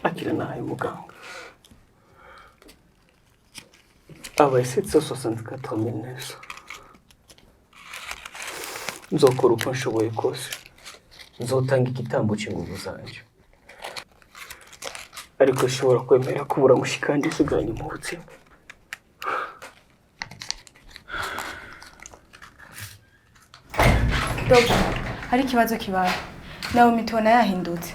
akira nawe muganga. Abaye 764 neza. Nzokora uko nshoboye kose. Nzotanga igitambo cy'inguvu zanje. Ariko shobora kwemera kubura mushikandi siganye mu buzima. Dogo, hari ikibazo kibaye. Nawe mitubona yahindutse.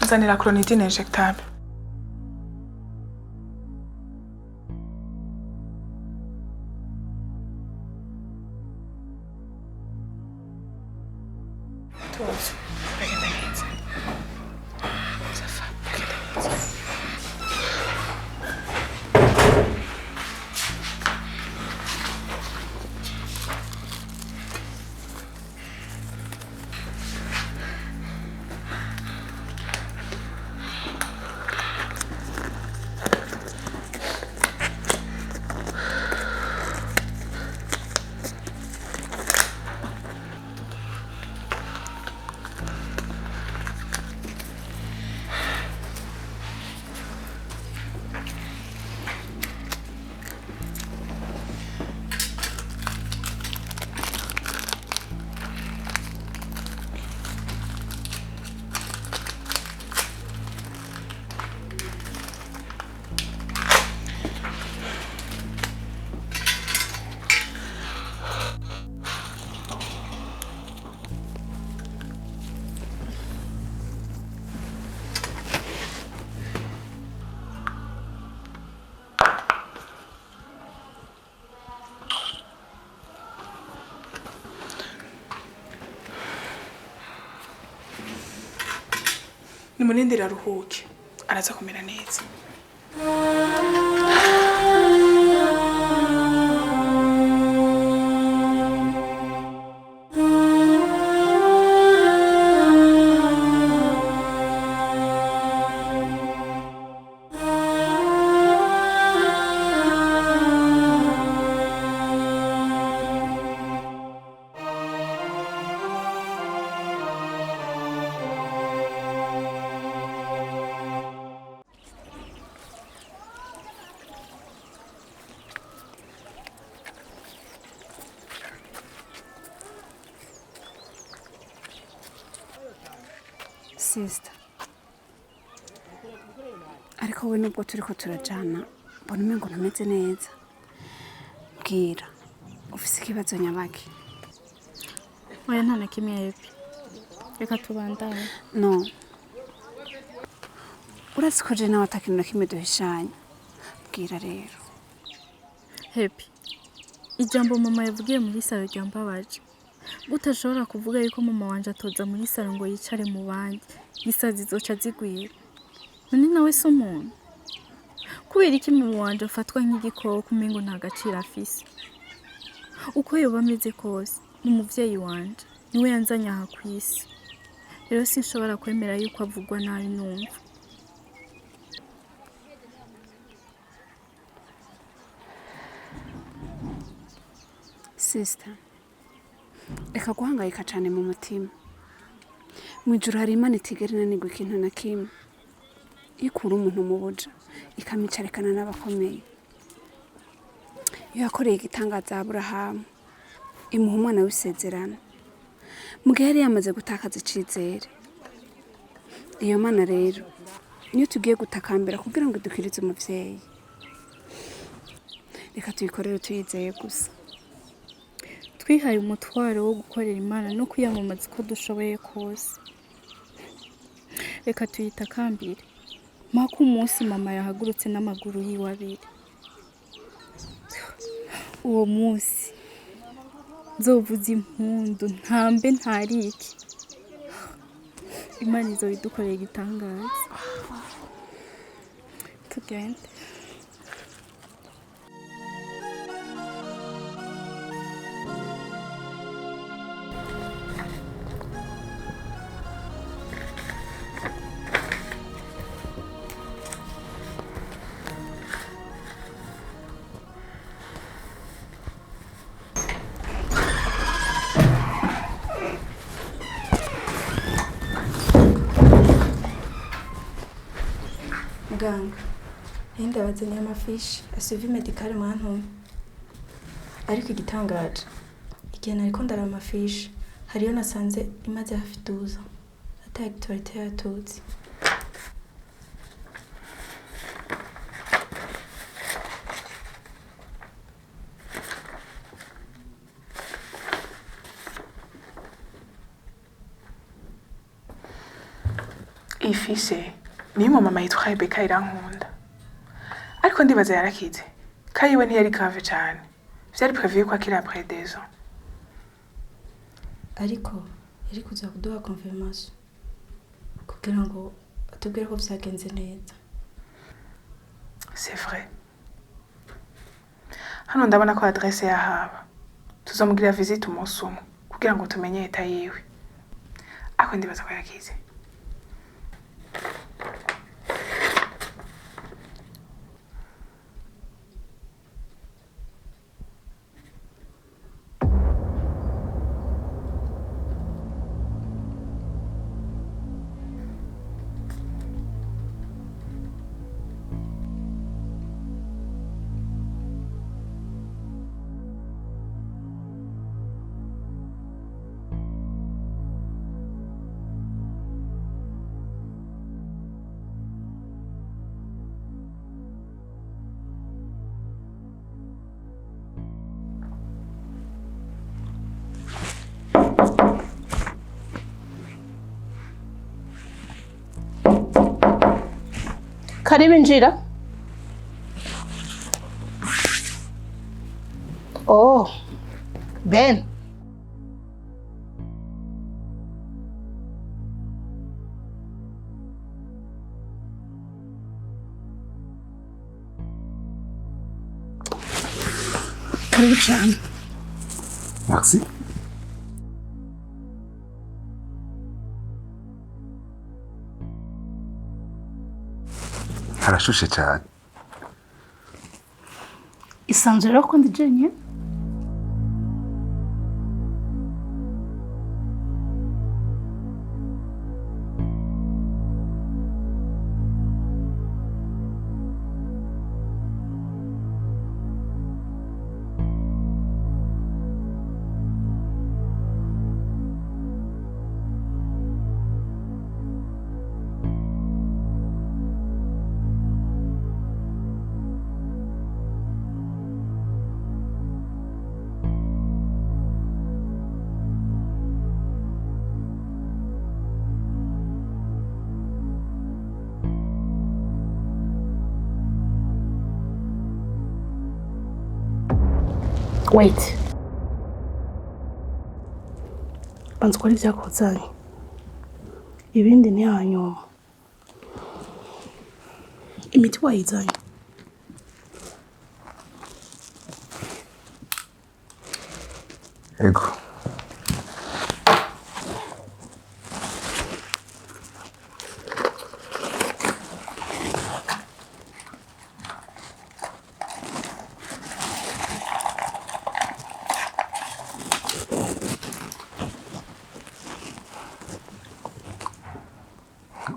Zanira clonidine injectable. Tuozo, pregatenza. Zafa, pregatenza. Nimunendera ruhuke araza kumera neza. Sister, ariko we nubwo turiko turajana mbona umengo ntameze neza. Bwira, ufise ikibazo nyabaki? Oya nta na kimwe yepi. Reka tubandanye. No. Uretse ko je nawe atakintu na kimwe duhishanya. Bwira rero. Happy. Ijambo mama yavugiye muri salo ryambabaje. Utashobora kuvuga yuko mama wanje atoza muri salo ngo yicare mu bandi. Gisazi zoca zigwira. None nawe so umuntu. Kubera iki mama wanje afatwa nk'igikoko umengo nta gaciro afise. Uko yoba ameze kose, ni umuvyeyi wanje. Niwe yanzanye aha kwisi. Rero sinshobora kwemera yuko avugwa nabi numva. sister reka guhangayika cyane mu mutima mu ijuru hari imana itigera inanirwa ikintu na kimwe ikura umuntu mu buja ikamicarekana n'abakomeye iyo yakoreye igitangaza Aburahamu imuha umwana w'isezerano mu gihe yari yamaze gutakaza icizere. Iyo mana rero niyo tugiye gutakambira kugira ngo dukirize umuvyeyi. Reka tuyikorere tuyizeye gusa. Twihaye umutwaro wo gukorera Imana no kwiyamamaza ko dushoboye kose. Reka tuyitakambire mpaka umunsi mama yahagurutse n'amaguru yiwe abiri. Uwo munsi nzovuza impundu ntambe ntariki. Imana izobidukorera igitangaza. Tugende. Muganga, ndabazaniye amafishi asuivi medicale mwantumye. Ariko igitangaje, igihe nariko ndara amafishi, hariyo nasanze imaze hafi 12. Ata actualité yatutse. Ifise niyo mama yitwa Ibeka irankunda. Ariko ndibaza yarakize. Kayiwe ntiyari grave cyane. Vyari prévu ko akira après 2 ans. Ariko yari kuza kuduha confirmation kugira ngo atubwire ko vyagenze neza. C'est vrai. Hano ndabona ko adresse yahaba. Tuzomugira visite umunsi umwe kugira ngo tumenye eta yiwe. Ako ndibaza ko yarakize. Karibu njira. Oh, Ben. Karibu cyane. Merci. Harashushe cyane. Isanzwe rero ko ndi jenyine. Wait. Banza ukora ivyakuzanye. Ibindi ni hanyuma. Imiti wayizanye. Ego.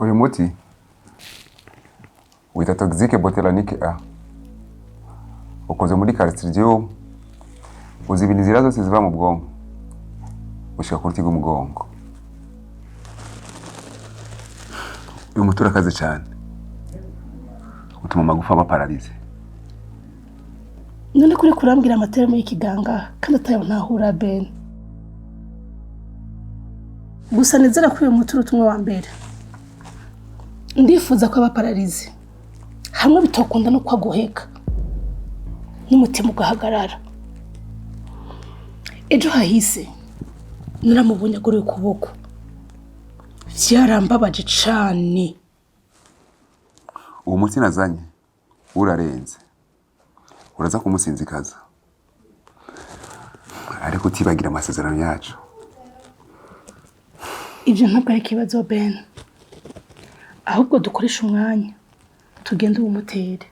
uyu muti wita toxique botanique A ukoze muri carcidium uzibina inzira zose ziva mu bwonko ushaka ku ruti rw'umugongo. Uyu muti urakaze cyane utuma amagufa aba paralize. none kuri kurambwira amateramo y'ikiganga kandi atayo ntahura Ben. Gusa nizera ko uyu muti urutumwa wa mbere ndifuza ko aba paralize hamwe bitokunda no kwaguheka n'umutima ugahagarara. Ejo hahise naramubonye agoroye ukuboko vyarambabaje cane. Uwo muti nazanye urarenze uraza kumusinzikaza ariko utibagira amasezerano yacu. Ibyo ntabwo ari ikibazo Ben, ahubwo dukoresha umwanya tugende ubumutere.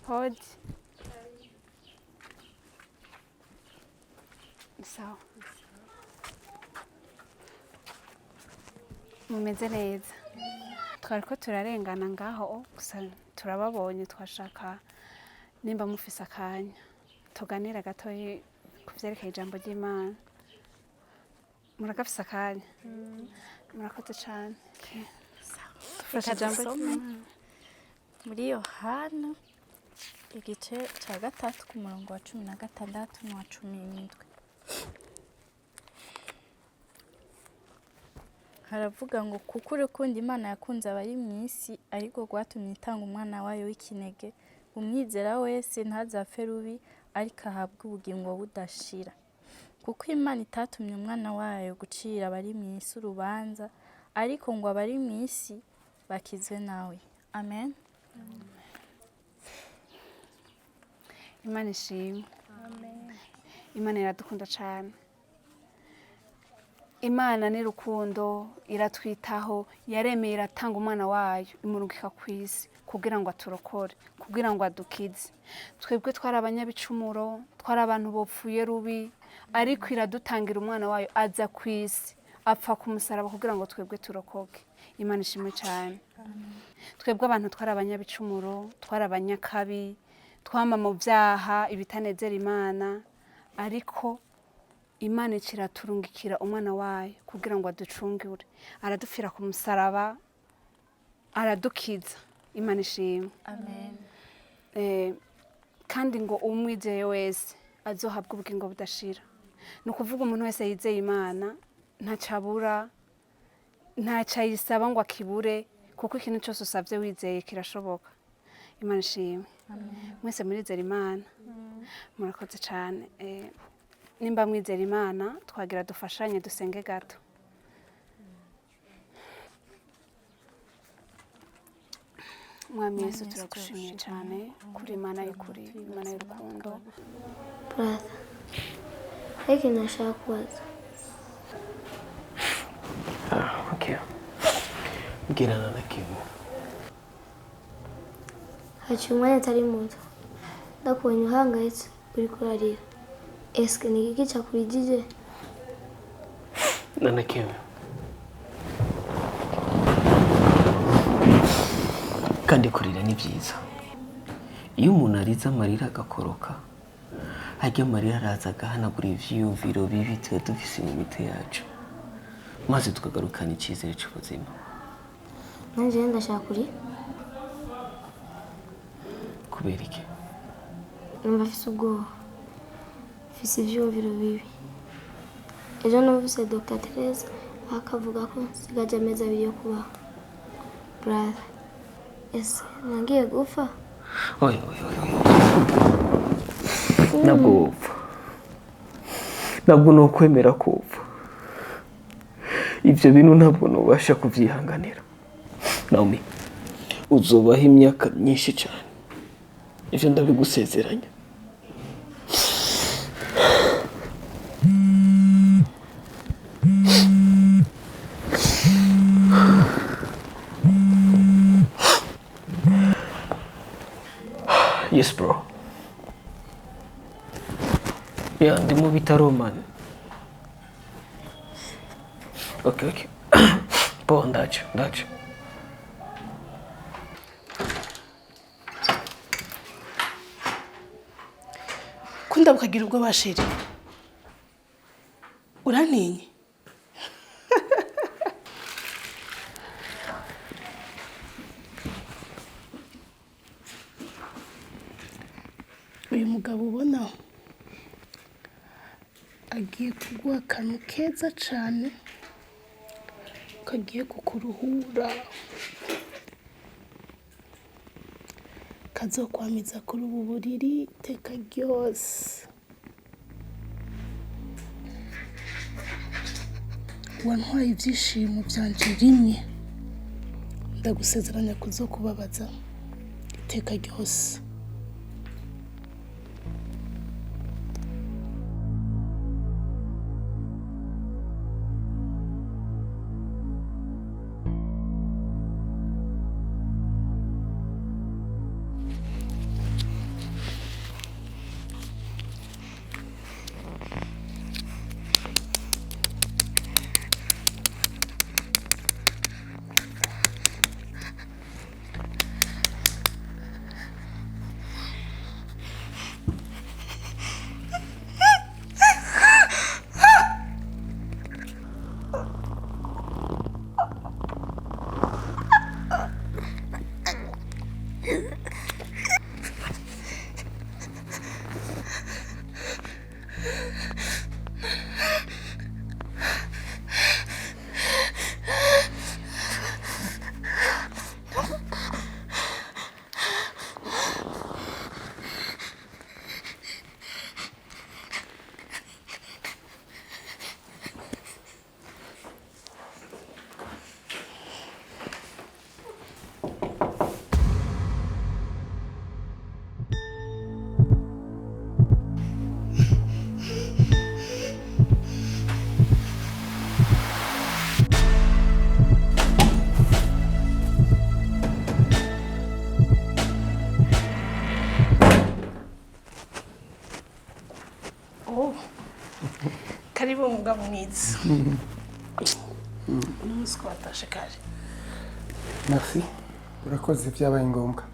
Hodi. Sawa. Mumeze neza. Twariko turarengana ngaho gusa turababonye twashaka nimba mufise akanya tuganira gato kuvyerekeye ijambo ry'Imana. Murakafise akanya. Murakoze cyane. Dufashe ijambo ry'Imana muri Yohana igice cya 3 ku murongo wa 16 n'uwa 17. Haravuga ngo kuko urukundo Imana yakunze abari mu isi ariko rwatumye itanga umwana wayo w'ikinege, umwizera wese ntazapfe rubi ariko ahabwe ubugingo budashira. Kuko Imana itatumye umwana wayo gucira abari mu isi urubanza ariko ngo abari mu isi bakizwe nawe. Amen. Imana ishimwe. Amen. Imana iradukunda cyane. Imana ni rukundo, iratwitaho, yaremeye iratanga umwana wayo imurungika kwisi kugira ngo aturokore, kugira ngo adukize. Twebwe twari abanyabicumuro, twari abantu bopfuye rubi, ariko iradutangira umwana wayo aza kwisi, apfa ku musaraba kugira ngo twebwe turokoke. Imana ishimwe cyane. Twebwe abantu twari abanyabicumuro, twari abanyakabi, twama mu byaha ibitanezera Imana, ariko Imana ikiraturungikira umwana wayo kugira ngo aducungure. Aradupfira ku musaraba, aradukiza. Imana ishimwe. Amen. Kandi ngo umwizeye wese azohabwa ubugingo budashira. Ni ukuvuga umuntu wese yizeye Imana ntacabura, ntacayisaba ngo akibure, kuko ikintu cyose usabye wizeye kirashoboka. Imana ishimwe. Mwese murizera Imana. Murakoze cyane. Nimba mwizera Imana twagira dufashanye dusenge gato. Mwami Yesu turagushimiye cyane kuri Imana y'ukuri, Imana y'urukundo. Brother, hiki nashaka kuwaza. Okay. Mbwirana na Kimwe. Haciye umwanya atari muto ndakubonye uhangayitse uri kurarira. Eske ni iki cyakurijije? Na Kimwe. Kandi kurira ni byiza. Iyo umuntu ariza amarira agakoroka, ajya amarira araza agahanagura ivyiyumviro bibi tuba dufise mu mitwe yacu, maze tukagarukana icyizere cy'ubuzima. Nanje ndashaka kuri. Kubera iki? Numva afise ubwoba. Fise ivyiyumviro bibi. Ejo numvise Dr. Teresa akavuga ko sigaje amezi abiri yo kubaho. Brother, ese nangiye gupfa? Oya. Ntabwo upfa. Ntabwo nokwemera ko upfa. Ivyo bintu ntabwo nubasha kuvyihanganira. Naomi, uzobaho imyaka myinshi cyane. ivyo ndabigusezeranya. Yes, bro. Yeah, ndi mu bitaro man. Okay. Po, ndaje. Kunda bukagira ubwo bashiri. Urantinye? Uyu mugabo ubona agiye kuguha akantu keza cane kagiye kukuruhura kazokwamiza kuri ubu buriri iteka ryose. Wantwaye ivyishimo vyanje rimwe, ndagusezeranya kuzokubabaza iteka ryose. Karibu mugabo mwiza. Umunsi ko watashe kare. Merci. Urakoze byabaye ngombwa.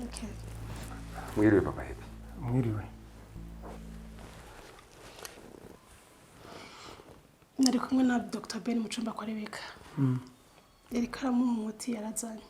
Okay. Mwiriwe papa Happy. Mwiriwe. Nari kumwe na Dr. Ben mu cyumba kwa Rebeka. Yari karamu mu muti yarazanye.